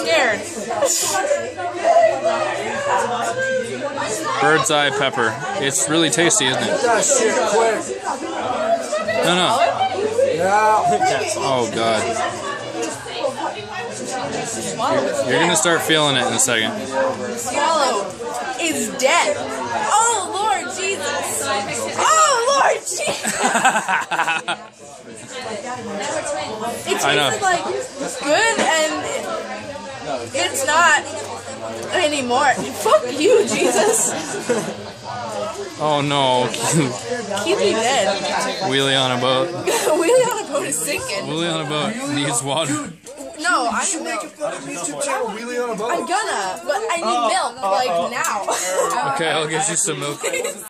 scared. Bird's eye pepper. It's really tasty, isn't it? That shit quick. No. Yeah. Oh god. You're gonna start feeling it in a second. Swallow is dead. Oh Lord Jesus. Oh Lord Jesus. It tasted like good and it's not anymore. Fuck you, Jesus. Oh no. Keep me dead. Weelee on a boat. Weelee on a boat is sinking. Weelee on a boat needs water. No, I'm Weelee on a boat. I'm gonna, but I need milk, like now. Okay, I'll get you some milk.